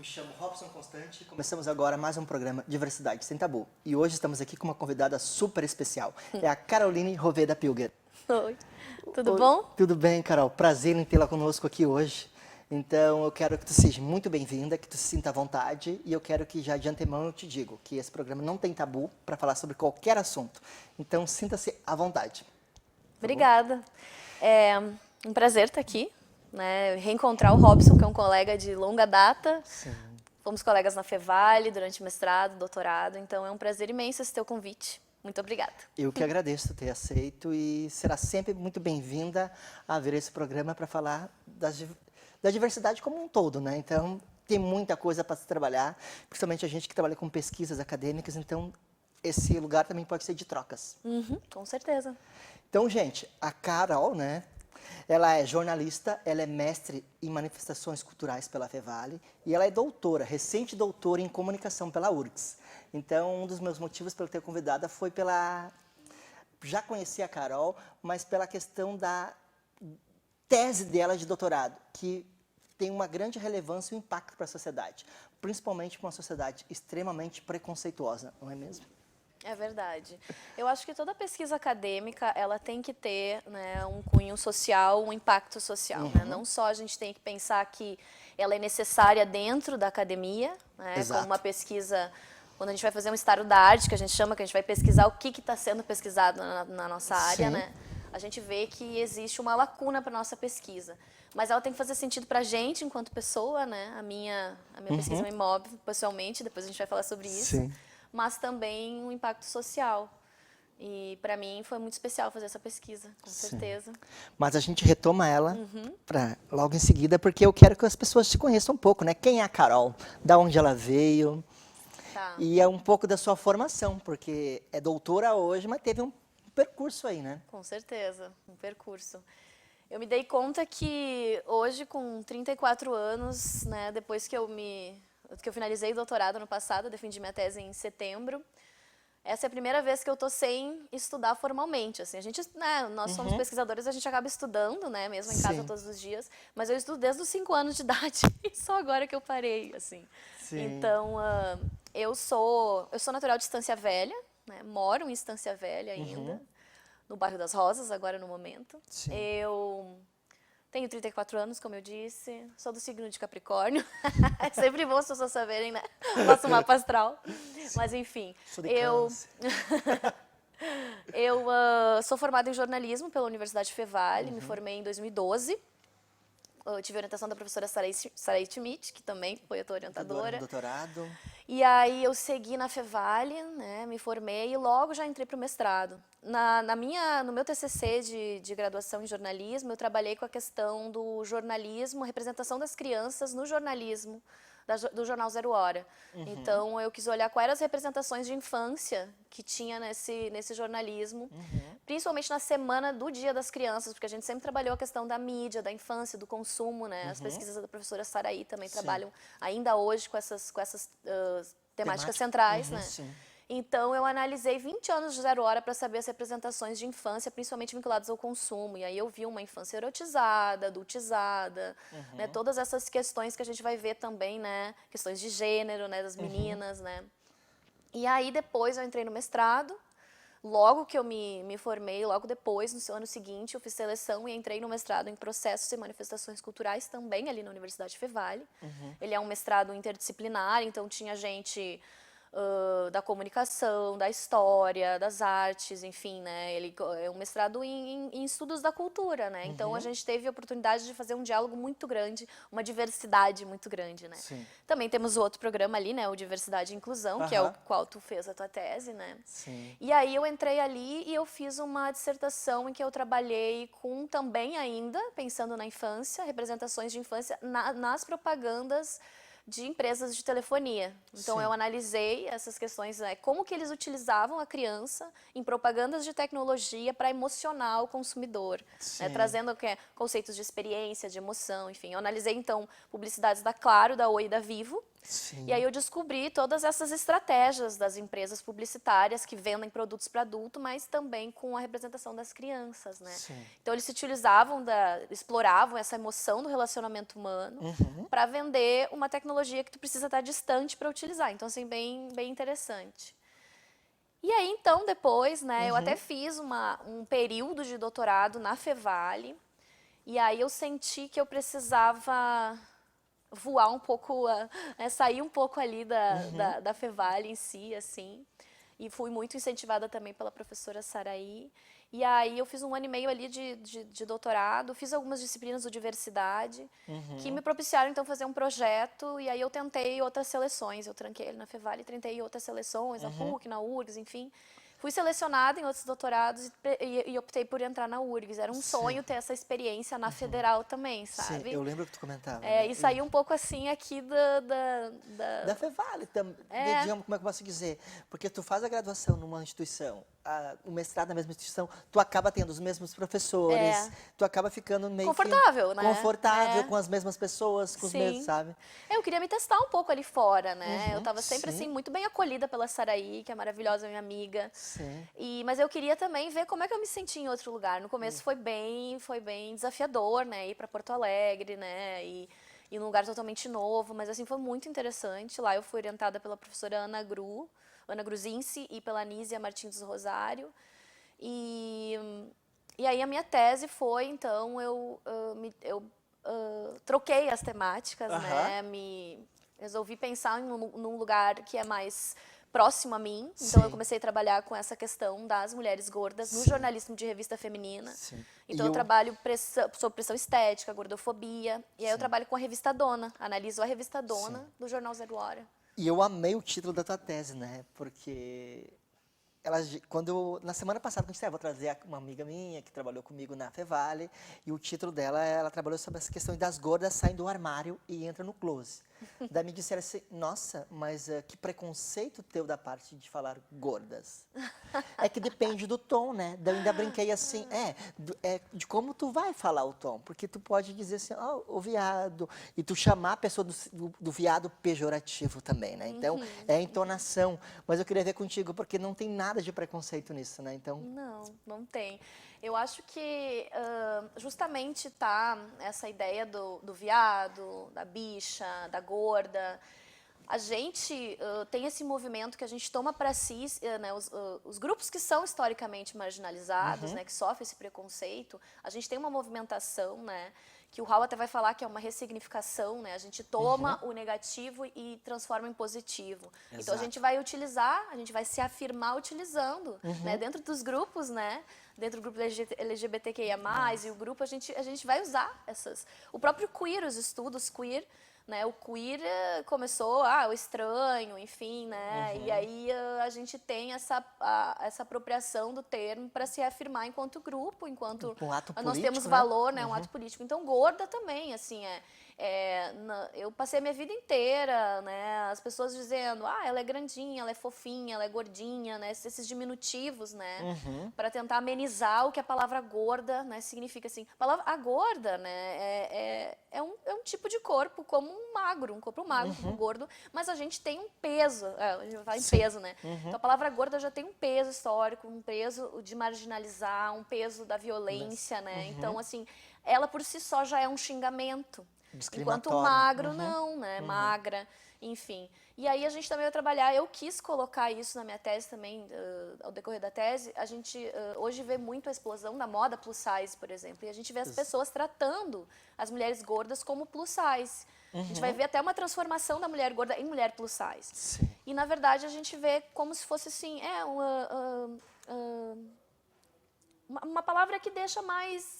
Me chamo Robson Constante e começamos agora mais um programa Diversidade Sem Tabu. E hoje estamos aqui com uma convidada super especial. É a Caroline Roveda Pilger. Oi, tudo bom? Tudo bem, Carol. Prazer em tê-la conosco aqui hoje. Então, eu quero que tu seja muito bem-vinda, que tu se sinta à vontade. E eu quero que já de antemão eu te digo que esse programa não tem tabu para falar sobre qualquer assunto. Então, sinta-se à vontade. Obrigada. É um prazer estar aqui, né? Reencontrar o Robson, que é um colega de longa data. Sim. Fomos colegas na Fevale durante mestrado, doutorado. Então, é um prazer imenso esse teu convite. Muito obrigada. Eu que agradeço ter aceito e será sempre muito bem-vinda a ver esse programa para falar da diversidade como um todo, né? Então, tem muita coisa para se trabalhar, principalmente a gente que trabalha com pesquisas acadêmicas, então esse lugar também pode ser de trocas. Com certeza. Então, gente, a Carol, né? Ela é jornalista, ela é mestre em manifestações culturais pela Fevale e ela é doutora, recente doutora em comunicação pela URGS. Então, um dos meus motivos para eu ter convidada foi já conheci a Carol, mas pela questão da tese dela de doutorado, que tem uma grande relevância e um impacto para a sociedade, principalmente para uma sociedade extremamente preconceituosa, não é mesmo? É verdade. Eu acho que toda pesquisa acadêmica, ela tem que ter, né, um cunho social, um impacto social. Né? Não só a gente tem que pensar que ela é necessária dentro da academia, né, como uma pesquisa, quando a gente vai fazer um estado da arte, que a gente chama, que a gente vai pesquisar o que está sendo pesquisado na nossa área, né? A gente vê que existe uma lacuna para a nossa pesquisa. Mas ela tem que fazer sentido para a gente, enquanto pessoa, né? A minha pesquisa me move pessoalmente, depois a gente vai falar sobre isso. Sim. Mas também um impacto social. E para mim foi muito especial fazer essa pesquisa, com certeza. Mas a gente retoma ela logo em seguida, porque eu quero que as pessoas te conheçam um pouco, né? Quem é a Carol? Da onde ela veio? Tá. E é um pouco da sua formação, porque é doutora hoje, mas teve um percurso aí, né? Com certeza, um percurso. Eu me dei conta que hoje, com 34 anos, né, depois que eu finalizei o doutorado no passado, eu defendi minha tese em setembro, essa é a primeira vez que eu tô sem estudar formalmente, assim. A gente, né, nós somos pesquisadores, a gente acaba estudando, né, mesmo em casa todos os dias, mas eu estudo desde os 5 anos de idade e só agora que eu parei, assim. Sim. Então, eu sou natural de Estância Velha, né, moro em Estância Velha ainda, no bairro das Rosas, agora no momento. Sim. Eu tenho 34 anos, como eu disse, sou do signo de Capricórnio. É sempre bom as pessoas saberem, né? Nosso mapa astral. Mas, enfim. Sou de Câncer. Eu sou formada em jornalismo pela Universidade Fevale, me formei em 2012. Eu tive a orientação da professora Sarai Schmidt, que também foi a tua orientadora. Doutorado. E aí eu segui na Fevale, né, me formei e logo já entrei para o mestrado. No meu TCC de graduação em jornalismo, eu trabalhei com a questão do jornalismo, representação das crianças no jornalismo do Jornal Zero Hora. Então, eu quis olhar quais eram as representações de infância que tinha nesse jornalismo, principalmente na semana do Dia das Crianças, porque a gente sempre trabalhou a questão da mídia, da infância, do consumo, né? As pesquisas da professora Sarai também trabalham ainda hoje com essas temáticas centrais, né? Sim. Então, eu analisei 20 anos de Zero Hora para saber as representações de infância, principalmente vinculadas ao consumo. E aí eu vi uma infância erotizada, adultizada, né? Todas essas questões que a gente vai ver também, né? Questões de gênero, né? Das meninas, né? E aí depois eu entrei no mestrado. Logo que eu me formei, logo depois, no seu ano seguinte, eu fiz seleção e entrei no mestrado em processos e manifestações culturais, também ali na Universidade Fevale. Ele é um mestrado interdisciplinar, então tinha gente da comunicação, da história, das artes, enfim, né? Ele é um mestrado em estudos da cultura, né? Então a gente teve a oportunidade de fazer um diálogo muito grande, uma diversidade muito grande, né? Sim. Também temos o outro programa ali, né? O Diversidade e Inclusão, que é o qual tu fez a tua tese, né? Sim. E aí eu entrei ali e eu fiz uma dissertação em que eu trabalhei com também ainda, pensando na infância, representações de infância nas propagandas de empresas de telefonia. Então, eu analisei essas questões, né, como que eles utilizavam a criança em propagandas de tecnologia para emocionar o consumidor, né, trazendo conceitos de experiência, de emoção, enfim. Eu analisei, então, publicidades da Claro, da Oi e da Vivo, Sim. E aí eu descobri todas essas estratégias das empresas publicitárias que vendem produtos para adulto, mas também com a representação das crianças, né? Sim. Então eles se utilizavam exploravam essa emoção do relacionamento humano para vender uma tecnologia que tu precisa estar distante para utilizar. Então assim, bem interessante. E aí então depois, né, eu até fiz um período de doutorado na Fevale. E aí eu senti que eu precisava voar um pouco, sair um pouco ali da Fevale em si, assim. E fui muito incentivada também pela professora Saraí. E aí eu fiz 1 ano e meio ali de doutorado, fiz algumas disciplinas de diversidade, que me propiciaram então fazer um projeto, e aí eu tentei outras seleções. Eu tranquei ele na Fevale, tentei outras seleções, na PUC, na URGS, enfim. Fui selecionada em outros doutorados e optei por entrar na URGS. Era um sonho ter essa experiência na federal também, sabe? Sim, eu lembro que tu comentava. É, Né? e saí um pouco assim aqui Da Fevale também, digamos, como é que eu posso dizer? Porque tu faz a graduação numa instituição, o mestrado na mesma instituição, tu acaba tendo os mesmos professores, tu acaba ficando meio confortável, que né? confortável com as mesmas pessoas, com os mesmos, Sim. sabe? Eu queria me testar um pouco ali fora, né? Eu tava sempre sim. assim muito bem acolhida pela Saraí, que é maravilhosa minha amiga. Sim. Mas eu queria também ver como é que eu me sentia em outro lugar. No começo foi bem desafiador, né? Ir para Porto Alegre, né? E num lugar totalmente novo, mas assim foi muito interessante. Lá eu fui orientada pela professora Ana Gruzinci e pela Nízia Martins do Rosário. E aí a minha tese foi, então, eu troquei as temáticas, né? Resolvi pensar num lugar que é mais próximo a mim. Então, eu comecei a trabalhar com essa questão das mulheres gordas no jornalismo de revista feminina. Sim. Então, eu trabalho sobre pressão estética, gordofobia. E aí eu trabalho com a revista Dona. Analiso a revista Dona do Jornal Zero Hora. E eu amei o título da tua tese, né? Porque na semana passada, quando a gente vou trazer uma amiga minha que trabalhou comigo na Fevale, e o título dela, ela trabalhou sobre essa questão das gordas saem do armário e entram no close. Daí me disseram assim, nossa, mas que preconceito teu da parte de falar gordas. É que depende do tom, né? Daí eu ainda brinquei assim, de como tu vai falar o tom. Porque tu pode dizer assim, o viado, e tu chamar a pessoa do viado pejorativo também, né? Então, é a entonação. Mas eu queria ver contigo, porque não tem nada de preconceito nisso, né? Então... Não tem. Eu acho que justamente essa ideia do viado, da bicha, da gorda. A gente tem esse movimento que a gente toma para si, né, os grupos que são historicamente marginalizados, né, que sofrem esse preconceito, a gente tem uma movimentação, né, que o Raul até vai falar que é uma ressignificação, né, a gente toma o negativo e transforma em positivo. Exato. Então a gente vai utilizar, a gente vai se afirmar utilizando, né, dentro dos grupos, né, dentro do grupo LGBTQIA+, e o grupo a gente vai usar essas... O próprio queer, os estudos queer, né, o queer começou, o estranho, enfim, né, e aí a gente tem essa apropriação do termo para se afirmar enquanto grupo, enquanto um ato nós político, temos valor, né, um ato político. Então, gorda também, assim, eu passei a minha vida inteira, né, as pessoas dizendo, ela é grandinha, ela é fofinha, ela é gordinha, né, esses diminutivos, né, para tentar amenizar o que a palavra gorda, né, significa, assim. A gorda, né, é um tipo de corpo como um corpo magro, um gordo, mas a gente tem um peso, a gente vai em peso, né, então a palavra gorda já tem um peso histórico, um peso de marginalizar, um peso da violência, né, então, assim, ela por si só já é um xingamento. Enquanto magro, não, né? Magra, enfim. E aí a gente também vai trabalhar, eu quis colocar isso na minha tese também, ao decorrer da tese, a gente hoje vê muito a explosão da moda plus size, por exemplo, e a gente vê as pessoas tratando as mulheres gordas como plus size. A gente vai ver até uma transformação da mulher gorda em mulher plus size. Sim. E na verdade a gente vê como se fosse assim, uma palavra que deixa menos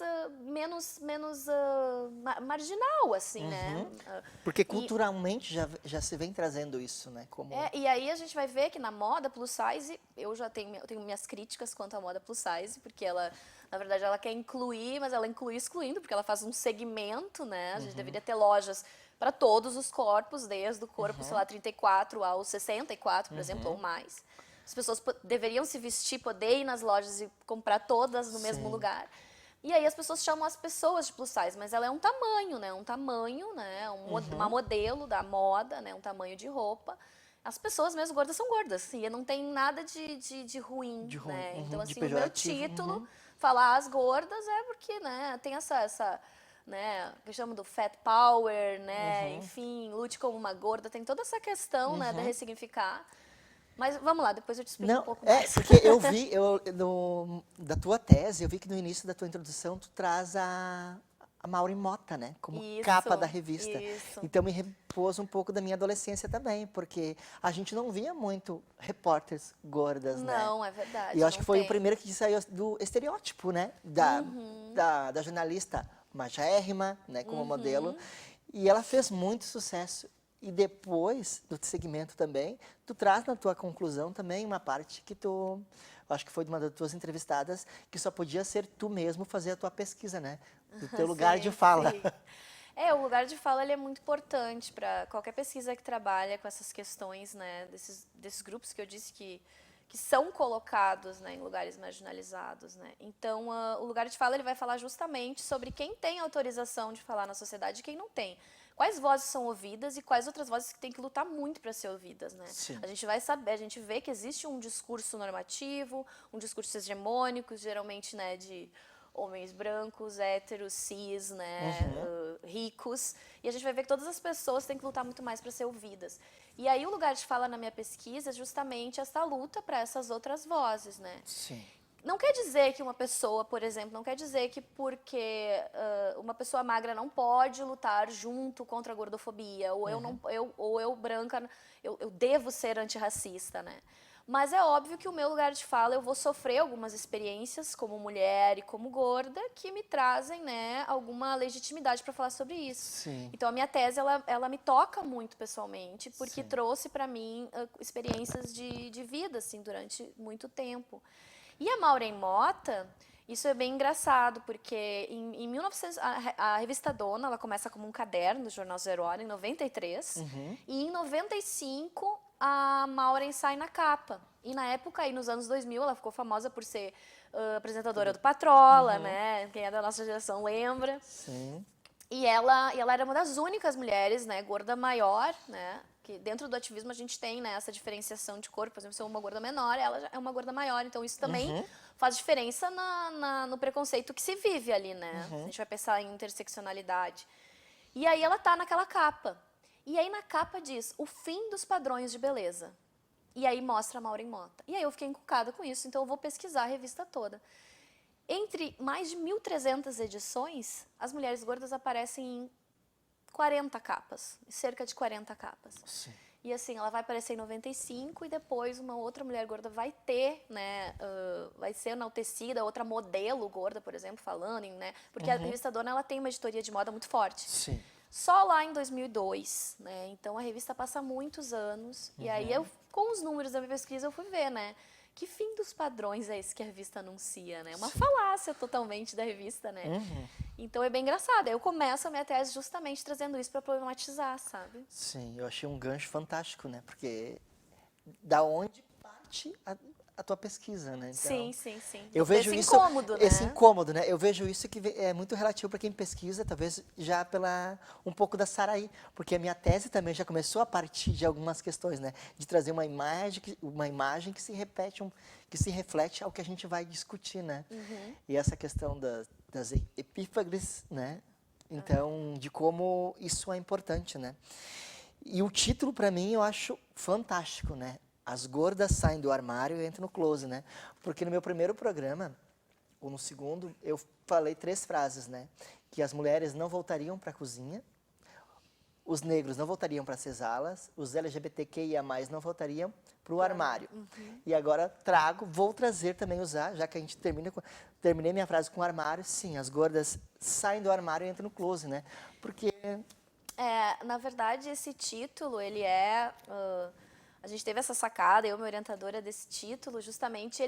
marginal, assim, né? Porque culturalmente já se vem trazendo isso, né? Como... E aí a gente vai ver que na moda plus size, eu tenho minhas críticas quanto à moda plus size, porque ela, na verdade, ela quer incluir, mas ela inclui excluindo, porque ela faz um segmento, né? A gente deveria ter lojas para todos os corpos, desde o corpo, sei lá, 34 ao 64, por exemplo, ou mais. As pessoas deveriam se vestir, poder ir nas lojas e comprar todas no mesmo lugar. E aí as pessoas chamam as pessoas de plus size, mas ela é um tamanho, né? Uma modelo da moda, né? Um tamanho de roupa. As pessoas mesmo gordas são gordas, e não tem nada de ruim, De ruim, né? Então, de assim, o meu pejorativo. título, falar as gordas, é porque, né, tem essa né, que chamam do fat power, né? Enfim, lute como uma gorda, tem toda essa questão, né, de ressignificar. Mas vamos lá, depois eu te explico um pouco mais. Porque eu vi, da tua tese, eu vi que no início da tua introdução tu traz a Maureen Mota, né? Como capa da revista. Isso. Então me repôs um pouco da minha adolescência também, porque a gente não via muito repórteres gordas, né? Não, é verdade. E eu acho que foi tem. o primeiro que saiu do estereótipo, né? Da jornalista magérrima, né? Como modelo. E ela fez muito sucesso. E depois do segmento também, tu traz na tua conclusão também uma parte que eu acho que foi de uma das tuas entrevistadas, que só podia ser tu mesmo fazer a tua pesquisa, né? Do teu lugar de fala. Sim. O lugar de fala ele é muito importante para qualquer pesquisa que trabalha com essas questões, né? Desses grupos que eu disse que são colocados, né, em lugares marginalizados, né? Então, o lugar de fala ele vai falar justamente sobre quem tem autorização de falar na sociedade e quem não tem. Quais vozes são ouvidas e quais outras vozes que têm que lutar muito para ser ouvidas, né? Sim. A gente vai saber, a gente vê que existe um discurso normativo, um discurso hegemônico, geralmente, né, de homens brancos, héteros, cis, né, ricos, e a gente vai ver que todas as pessoas têm que lutar muito mais para ser ouvidas. E aí o lugar de fala na minha pesquisa é justamente essa luta para essas outras vozes, né? Sim. Não quer dizer que uma pessoa, por exemplo, não quer dizer que porque uma pessoa magra não pode lutar junto contra a gordofobia, ou eu branca, eu devo ser antirracista, né? Mas é óbvio que o meu lugar de fala, eu vou sofrer algumas experiências como mulher e como gorda que me trazem, né, alguma legitimidade para falar sobre isso. Sim. Então a minha tese, ela me toca muito pessoalmente, porque trouxe para mim experiências de vida, assim, durante muito tempo. E a Maureen Mota, isso é bem engraçado, porque em 1900, a revista Dona, ela começa como um caderno do jornal Zero Hora, em 93, e em 95 a Maureen sai na capa. E na época, aí nos anos 2000, ela ficou famosa por ser apresentadora do Patrola, né? Quem é da nossa geração lembra. Sim. E ela era uma das únicas mulheres, né, gorda maior, né, que dentro do ativismo a gente tem, né, essa diferenciação de corpo, por exemplo, se eu sou uma gorda menor, ela já é uma gorda maior, então isso também faz diferença no preconceito que se vive ali, né, a gente vai pensar em interseccionalidade. E aí ela tá naquela capa, e aí na capa diz, o fim dos padrões de beleza, e aí mostra a Maureen Mota. E aí eu fiquei encucada com isso, então eu vou pesquisar a revista toda. Entre mais de 1.300 edições, as mulheres gordas aparecem em 40 capas, cerca de 40 capas. Sim. E assim, ela vai aparecer em 95 e depois uma outra mulher gorda vai ter, né, vai ser enaltecida, outra modelo gorda, por exemplo, falando, né, porque a revista Dona, ela tem uma editoria de moda muito forte. Sim. Só lá em 2002, né, então a revista passa muitos anos, e aí eu, com os números da minha pesquisa, eu fui ver, né, que fim dos padrões é esse que a revista anuncia, né? Uma falácia totalmente da revista, né? Então é bem engraçado. Eu começo a minha tese justamente trazendo isso para problematizar, sabe? Sim, eu achei um gancho fantástico, né? Porque da onde parte a tua pesquisa, né? Então, sim. Eu vejo esse isso, incômodo, né? esse incômodo, né? Eu vejo isso que é muito relativo para quem pesquisa, talvez já pela um pouco da Saraí, porque a minha tese também já começou a partir de algumas questões, né? De trazer uma imagem que se repete, que se reflete ao que a gente vai discutir, né? E essa questão das epífagres, né? Então, de como isso é importante, né? E o título, para mim, eu acho fantástico, né? As gordas saem do armário e entram no close, né? Porque no meu primeiro programa, ou no segundo, eu falei 3 frases, né? Que as mulheres não voltariam para a cozinha, os negros não voltariam para as cesalas, os LGBTQIA+, não voltariam para o armário. E agora vou trazer também usar, já que a gente terminei minha frase com armário, sim, as gordas saem do armário e entram no close, né? Porque... na verdade, esse título, ele é... a gente teve essa sacada, eu, minha orientadora desse título, justamente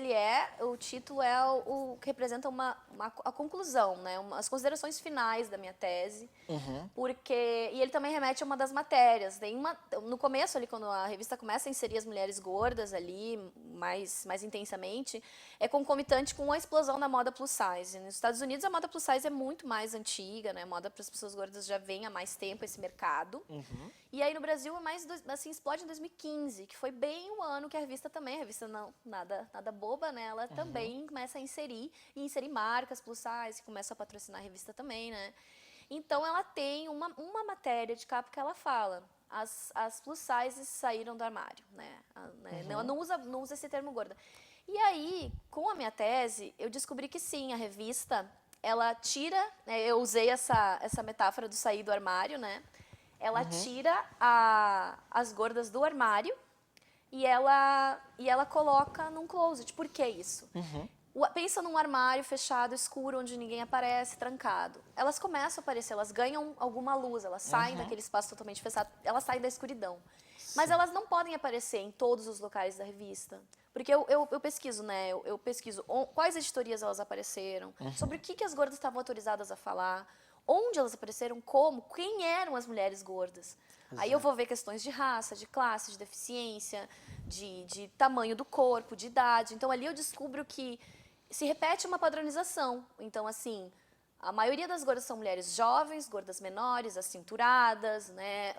o título é o que representa a conclusão, né? As considerações finais da minha tese, e ele também remete a uma das matérias. No começo, ali, quando a revista começa a inserir as mulheres gordas ali, mais intensamente, é concomitante com a explosão da moda plus size. Nos Estados Unidos, a moda plus size é muito mais antiga, né? A moda para as pessoas gordas já vem há mais tempo, esse mercado. E aí, no Brasil, assim, explode em 2015, que foi bem o ano que a revista não, nada boba, né? Ela também começa a inserir marcas plus size, começa a patrocinar a revista também, né? Então, ela tem uma matéria de capa que ela fala, as plus sizes saíram do armário, né? Ela não usa esse termo gorda. E aí, com a minha tese, eu descobri que sim, a revista, ela tira, né, eu usei essa metáfora do sair do armário, né? Ela tira as gordas do armário e ela coloca num closet. Por que isso? Pensa num armário fechado, escuro, onde ninguém aparece, trancado. Elas começam a aparecer, elas ganham alguma luz, elas saem daquele espaço totalmente fechado, elas saem da escuridão. Mas elas não podem aparecer em todos os locais da revista. Porque eu pesquiso, né? Eu pesquiso quais editorias elas apareceram, sobre o que as gordas estavam autorizadas a falar, onde elas apareceram, quem eram as mulheres gordas. Aí eu vou ver questões de raça, de classe, de deficiência, de tamanho do corpo, de idade. Então, ali eu descubro que se repete uma padronização. Então, assim, a maioria das gordas são mulheres jovens, gordas menores, acinturadas, né,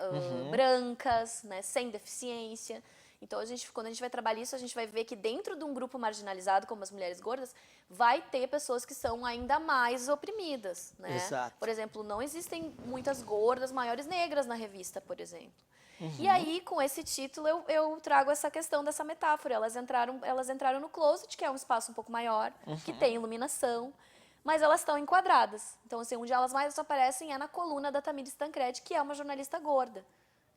brancas, né, sem deficiência. Então, quando a gente vai trabalhar isso, a gente vai ver que dentro de um grupo marginalizado, como as mulheres gordas, vai ter pessoas que são ainda mais oprimidas, né? Exato. Por exemplo, não existem muitas gordas maiores negras na revista, por exemplo. E aí, com esse título, eu trago essa questão dessa metáfora. Elas entraram no closet, que é um espaço um pouco maior, que tem iluminação, mas elas estão enquadradas. Então, assim, onde elas mais aparecem é na coluna da Tamires Tancredi, que é uma jornalista gorda,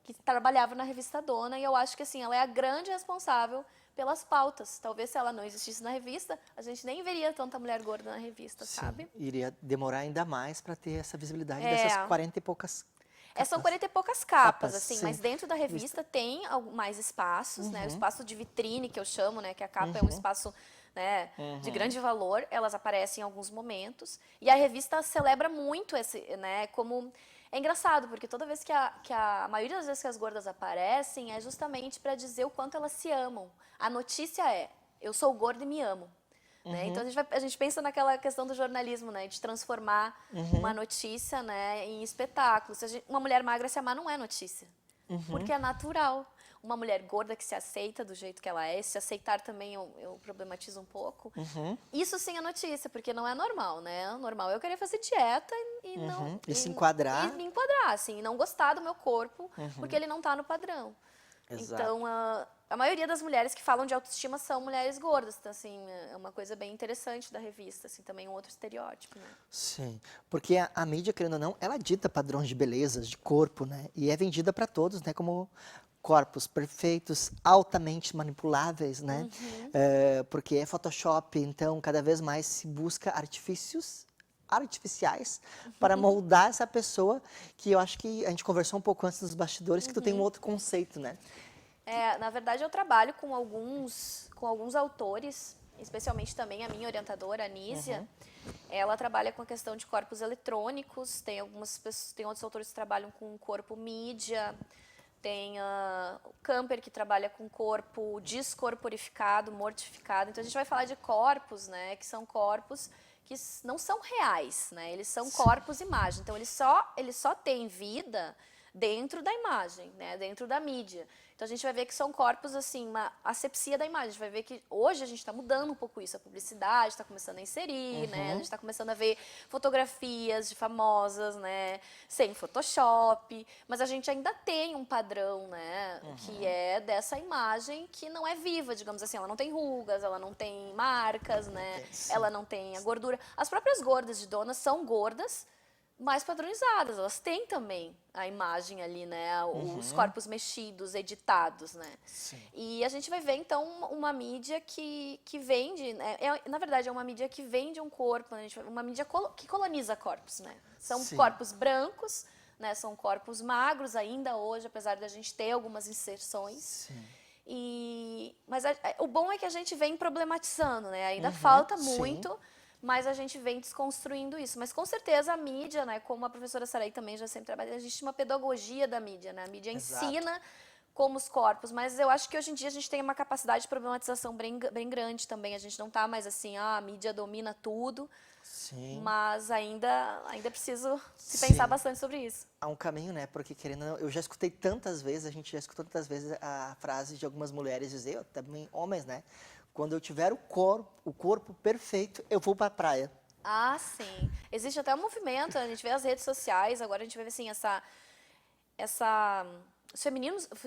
que trabalhava na revista Dona, e eu acho que, assim, ela é a grande responsável pelas pautas. Talvez se ela não existisse na revista, a gente nem veria tanta mulher gorda na revista, Sim, sabe? iria demorar ainda mais para ter essa visibilidade dessas 40 e poucas capas. São 40 e poucas capas, assim, sim. mas dentro da revista tem mais espaços, né? O espaço de vitrine, que eu chamo, né? Que a capa é um espaço, né, de grande valor. Elas aparecem em alguns momentos. E a revista celebra muito esse, né? Como... É engraçado, porque toda vez a maioria das vezes que as gordas aparecem é justamente para dizer o quanto elas se amam. A notícia é, eu sou gorda e me amo. Né? Então, a gente pensa naquela questão do jornalismo, né? De transformar uma notícia, né, em espetáculo. Uma mulher magra se amar não é notícia, porque é natural. Uma mulher gorda que se aceita do jeito que ela é, se aceitar também eu problematizo um pouco. Isso sim é notícia, porque não é normal, né? O normal é eu querer fazer dieta e se enquadrar. E me enquadrar, assim, e não gostar do meu corpo, porque ele não está no padrão. Exato. Então, a maioria das mulheres que falam de autoestima são mulheres gordas. Então, assim, é uma coisa bem interessante da revista, assim, também um outro estereótipo, né? Sim, porque a mídia, querendo ou não, ela dita padrões de beleza, de corpo, né? E é vendida para todos, né? Como corpos perfeitos, altamente manipuláveis, né? Porque é Photoshop, então cada vez mais se busca artifícios artificiais para moldar essa pessoa, que eu acho que a gente conversou um pouco antes dos bastidores, que tu tem um outro conceito, né? Na verdade, eu trabalho com alguns autores, especialmente também a minha orientadora, a Anísia. Ela trabalha com a questão de corpos eletrônicos, tem outros autores que trabalham com corpo mídia, tem o Camper, que trabalha com corpo descorporificado, mortificado. Então, a gente vai falar de corpos, né, que são corpos que não são reais, né? Eles são corpos imagem. Então, eles só têm vida dentro da imagem, né? Dentro da mídia. Então, a gente vai ver que são corpos, assim, uma asepsia da imagem. A gente vai ver que hoje a gente está mudando um pouco isso. A publicidade está começando a inserir, né? A gente está começando a ver fotografias de famosas, né? Sem Photoshop. Mas a gente ainda tem um padrão, né? Que é dessa imagem que não é viva, digamos assim. Ela não tem rugas, ela não tem marcas, né? Ela não tem a gordura. As próprias gordas de Dona são gordas, mais padronizadas, elas têm também a imagem ali, né, os corpos mexidos, editados, né. Sim. E a gente vai ver, então, uma mídia que vende, né, na verdade, é uma mídia que vende um corpo, né, uma mídia que coloniza corpos, né. São corpos brancos, né, são corpos magros ainda hoje, apesar da gente ter algumas inserções. Sim. Mas o bom é que a gente vem problematizando, né? Ainda falta sim. muito, mas a gente vem desconstruindo isso. Mas com certeza a mídia, né? Como a professora Saraí também já sempre trabalha, existe uma pedagogia da mídia, né? A mídia Exato. ensina como os corpos, mas eu acho que hoje em dia a gente tem uma capacidade de problematização bem grande também. A gente não tá mais assim, a mídia domina tudo, Sim. mas ainda é preciso se Sim. pensar bastante sobre isso. Há um caminho, né? Porque querendo ou não, eu já escutei tantas vezes, a gente já escutou tantas vezes a frase de algumas mulheres dizer, também homens, né? Quando eu tiver o corpo perfeito, eu vou pra praia. Ah, sim. Existe até um movimento, a gente vê as redes sociais, agora a gente vê assim,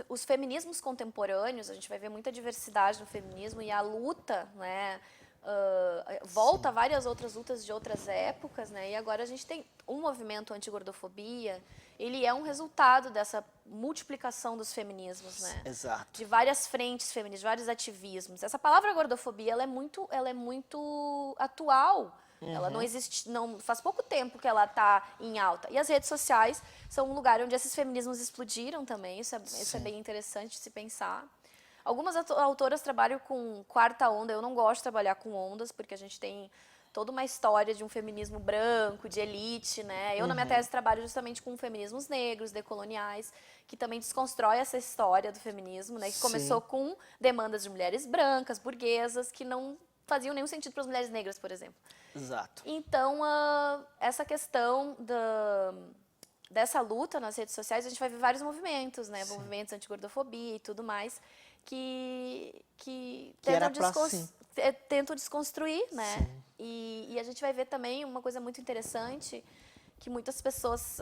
os feminismos contemporâneos, a gente vai ver muita diversidade no feminismo e a luta, né, volta a várias outras lutas de outras épocas, né, e agora a gente tem um movimento anti-gordofobia, ele é um resultado dessa multiplicação dos feminismos, né, Exato. de várias frentes feministas, vários ativismos. Essa palavra gordofobia, ela é muito atual. Ela não existe, não faz pouco tempo que ela está em alta. E as redes sociais são um lugar onde esses feminismos explodiram também. Isso é bem interessante de se pensar. Algumas autoras trabalham com quarta onda. Eu não gosto de trabalhar com ondas, porque a gente tem toda uma história de um feminismo branco, de elite, né? Eu, na minha tese, trabalho justamente com feminismos negros, decoloniais, que também desconstrói essa história do feminismo, né? Que começou com demandas de mulheres brancas, burguesas, que não faziam nenhum sentido para as mulheres negras, por exemplo. Exato. Então, essa questão dessa luta nas redes sociais, a gente vai ver vários movimentos, né? Movimentos anti-gordofobia e tudo mais, que tentam desconstruir, né? E a gente vai ver também uma coisa muito interessante, que muitas pessoas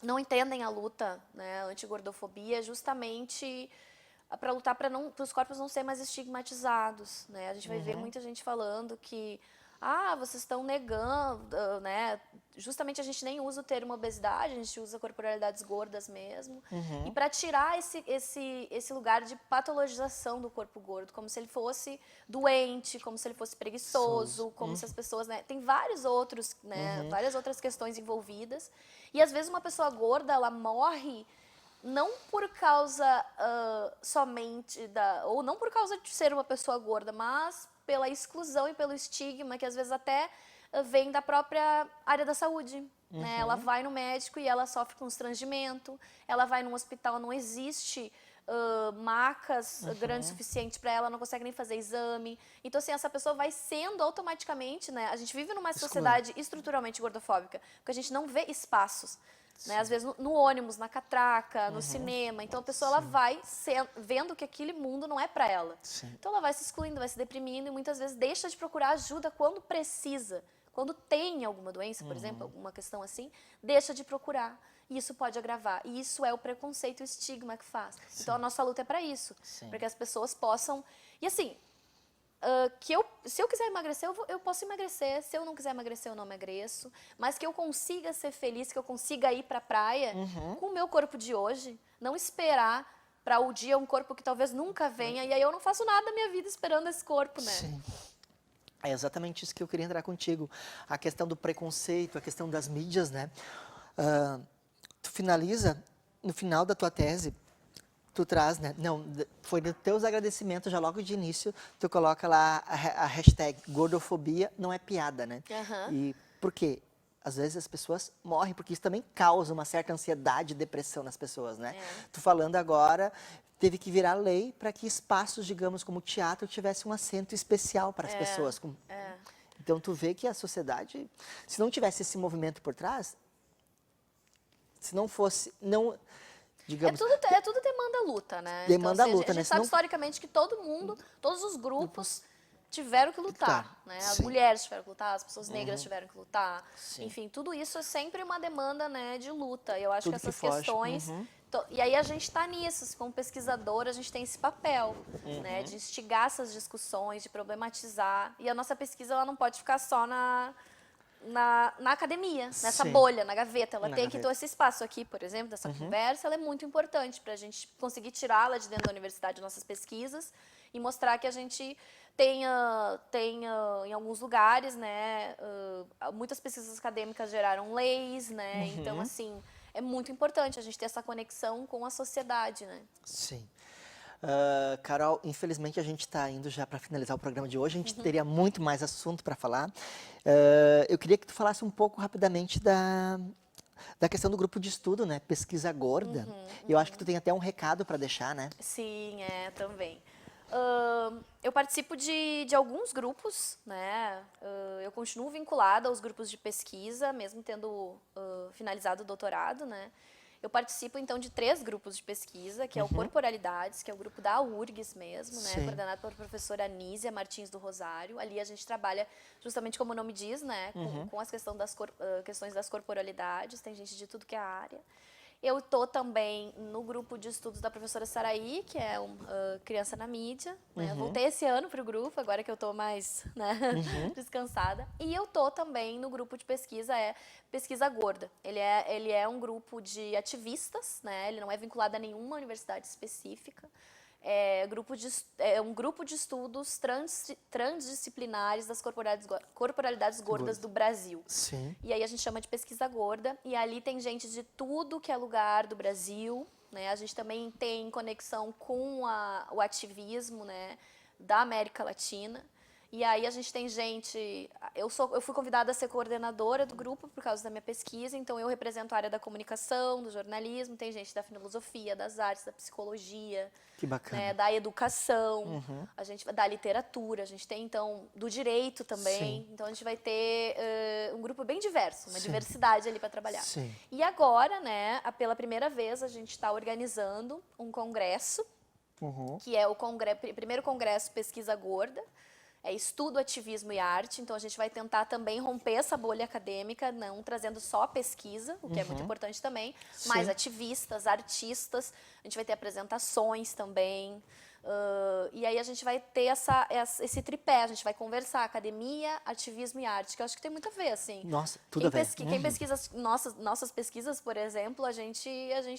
não entendem a luta, né, anti-gordofobia, justamente para lutar para os corpos não serem mais estigmatizados, né? A gente vai ver muita gente falando que vocês estão negando, né? Justamente a gente nem usa o termo obesidade, a gente usa corporalidades gordas mesmo. E para tirar esse lugar de patologização do corpo gordo, como se ele fosse doente, como se ele fosse preguiçoso, como se as pessoas, né? Tem vários outros, né? Várias outras questões envolvidas. E às vezes uma pessoa gorda, ela morre não por causa somente ou não por causa de ser uma pessoa gorda, mas pela exclusão e pelo estigma que às vezes até vem da própria área da saúde. Né? Ela vai no médico e ela sofre constrangimento, ela vai num hospital, não existe macas grandes o suficiente para ela, não consegue nem fazer exame. Então, assim, essa pessoa vai sendo automaticamente, né? A gente vive numa sociedade estruturalmente gordofóbica, porque a gente não vê espaços. Né? Às vezes no ônibus, na catraca, no cinema. Então a pessoa ela vai vendo que aquele mundo não é para ela. Então ela vai se excluindo, vai se deprimindo e muitas vezes deixa de procurar ajuda quando precisa. Quando tem alguma doença, por exemplo, alguma questão assim, deixa de procurar. E isso pode agravar. E isso é o preconceito e o estigma que faz. Então a nossa luta é para isso. Para que as pessoas possam... E assim, se eu quiser emagrecer, eu posso emagrecer. Se eu não quiser emagrecer, eu não emagreço. Mas que eu consiga ser feliz, que eu consiga ir para a praia com o meu corpo de hoje. Não esperar para o dia um corpo que talvez nunca venha. E aí eu não faço nada da minha vida esperando esse corpo, né? Sim. É exatamente isso que eu queria entrar contigo. A questão do preconceito, a questão das mídias, né? Tu finaliza, no final da tua tese, tu traz, né? Não, foi nos teus agradecimentos, já logo de início, tu coloca lá a hashtag gordofobia não é piada, né? E por quê? Às vezes as pessoas morrem, porque isso também causa uma certa ansiedade e depressão nas pessoas, né? Tu falando agora, teve que virar lei para que espaços, digamos, como o teatro, tivesse um assento especial para as pessoas. Então tu vê que a sociedade, se não tivesse esse movimento por trás, se não fosse, não... Digamos, é tudo demanda luta, né? Demanda então, assim, luta, a gente né? sabe Senão... historicamente que todo mundo, todos os grupos tiveram que lutar, né? As mulheres tiveram que lutar, as pessoas negras tiveram que lutar. Enfim, tudo isso é sempre uma demanda, né, de luta. E eu acho que essas questões... E aí a gente está nisso, como pesquisadora, a gente tem esse papel, né, de instigar essas discussões, de problematizar. E a nossa pesquisa ela não pode ficar só na academia, nessa bolha, na gaveta. Ela tem que ter esse espaço aqui, por exemplo, dessa conversa, ela é muito importante para a gente conseguir tirá-la de dentro da universidade, nossas pesquisas, e mostrar que a gente tenha em alguns lugares, né, muitas pesquisas acadêmicas geraram leis, né, então, assim, é muito importante a gente ter essa conexão com a sociedade, né. Sim. Carol, infelizmente a gente está indo já para finalizar o programa de hoje. A gente teria muito mais assunto para falar. Eu queria que tu falasse um pouco rapidamente da questão do grupo de estudo, né? Pesquisa Gorda. Eu acho que tu tem até um recado para deixar, né? Sim, também. Eu participo de alguns grupos, né? Eu continuo vinculada aos grupos de pesquisa, mesmo tendo finalizado o doutorado, né? Eu participo, então, de 3 grupos de pesquisa, que é o Corporalidades, que é o grupo da URGS mesmo, né? Sim. Coordenado pela professora Anísia Martins do Rosário. Ali a gente trabalha, justamente como o nome diz, né? Com as questões das corporalidades, tem gente de tudo que é área. Eu estou também no grupo de estudos da professora Saraí, que é Criança na Mídia. Né? Voltei esse ano para o grupo, agora que eu estou mais né, descansada. E eu estou também no grupo de pesquisa, Pesquisa Gorda. Ele é um grupo de ativistas, né? Ele não é vinculado a nenhuma universidade específica. É um grupo de estudos transdisciplinares das corporalidades gordas do Brasil. Sim. E aí a gente chama de Pesquisa Gorda, e ali tem gente de tudo que é lugar do Brasil, né? A gente também tem conexão com o ativismo, né, da América Latina. E aí a gente tem gente... Eu fui convidada a ser coordenadora do grupo por causa da minha pesquisa, então eu represento a área da comunicação, do jornalismo, tem gente da filosofia, das artes, da psicologia, Que bacana. né, da educação, da literatura, a gente tem, então, do direito também. Sim. Então, a gente vai ter um grupo bem diverso, uma diversidade ali para trabalhar. Sim. E agora, né, pela primeira vez, a gente está organizando um congresso, que é o primeiro congresso Pesquisa Gorda, estudo, ativismo e arte. Então, a gente vai tentar também romper essa bolha acadêmica, não trazendo só pesquisa, o que é muito importante também, mas ativistas, artistas. A gente vai ter apresentações também. E aí a gente vai ter esse tripé, a gente vai conversar academia, ativismo e arte, que eu acho que tem muito a ver, assim. Nossa, tudo a ver. Quem pesquisa nossas pesquisas, por exemplo, a gente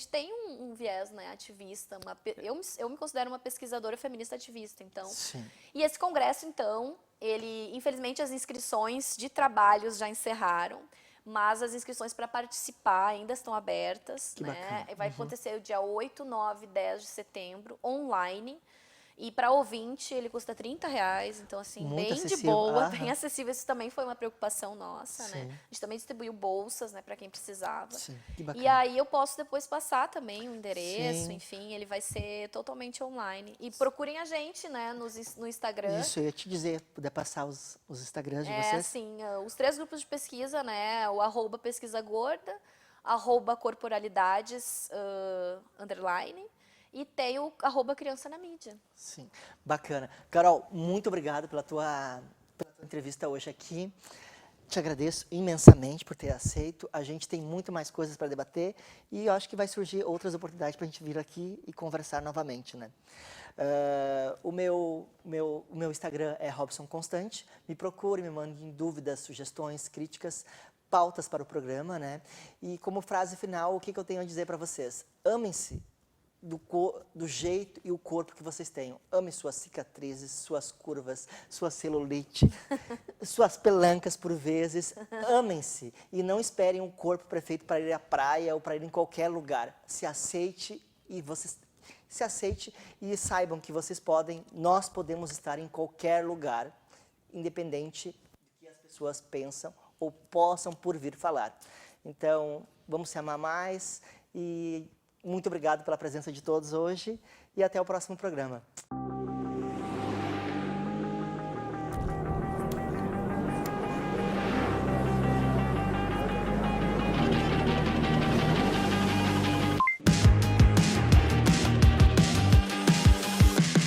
tem um viés, né, ativista. Eu me considero uma pesquisadora feminista ativista, então. Sim. E esse congresso, então, infelizmente, as inscrições de trabalhos já encerraram, mas as inscrições para participar ainda estão abertas. Que né? bacana. Vai acontecer o dia 8, 9 e 10 de setembro, online. E para ouvinte, ele custa R$30, então, assim, Muito bem de acessível. boa, bem acessível. Isso também foi uma preocupação nossa, Sim. né? A gente também distribuiu bolsas, né, para quem precisava. Sim, que bacana. E aí eu posso depois passar também o endereço, Sim. enfim, ele vai ser totalmente online. E procurem a gente, né, no Instagram. Isso, eu ia te dizer, puder passar os Instagrams de vocês. Assim, os 3 grupos de pesquisa, né, o @pesquisa gorda, @corporalidades, _ e tem o @criança na mídia. Sim, bacana. Carol, muito obrigado pela tua entrevista hoje aqui. Te agradeço imensamente por ter aceito. A gente tem muito mais coisas para debater e eu acho que vai surgir outras oportunidades para a gente vir aqui e conversar novamente, né? O meu Instagram é Robson Constante. Me procure, me mandem dúvidas, sugestões, críticas, pautas para o programa, né? E como frase final, o que eu tenho a dizer para vocês? Amem-se do jeito e o corpo que vocês tenham. Ame suas cicatrizes, suas curvas, sua celulite, suas pelancas por vezes. Amem-se e não esperem um corpo perfeito para ir à praia ou para ir em qualquer lugar. Se aceite e saibam que nós podemos estar em qualquer lugar, independente do que as pessoas pensam ou possam por vir falar. Então, vamos se amar mais e muito obrigado pela presença de todos hoje e até o próximo programa.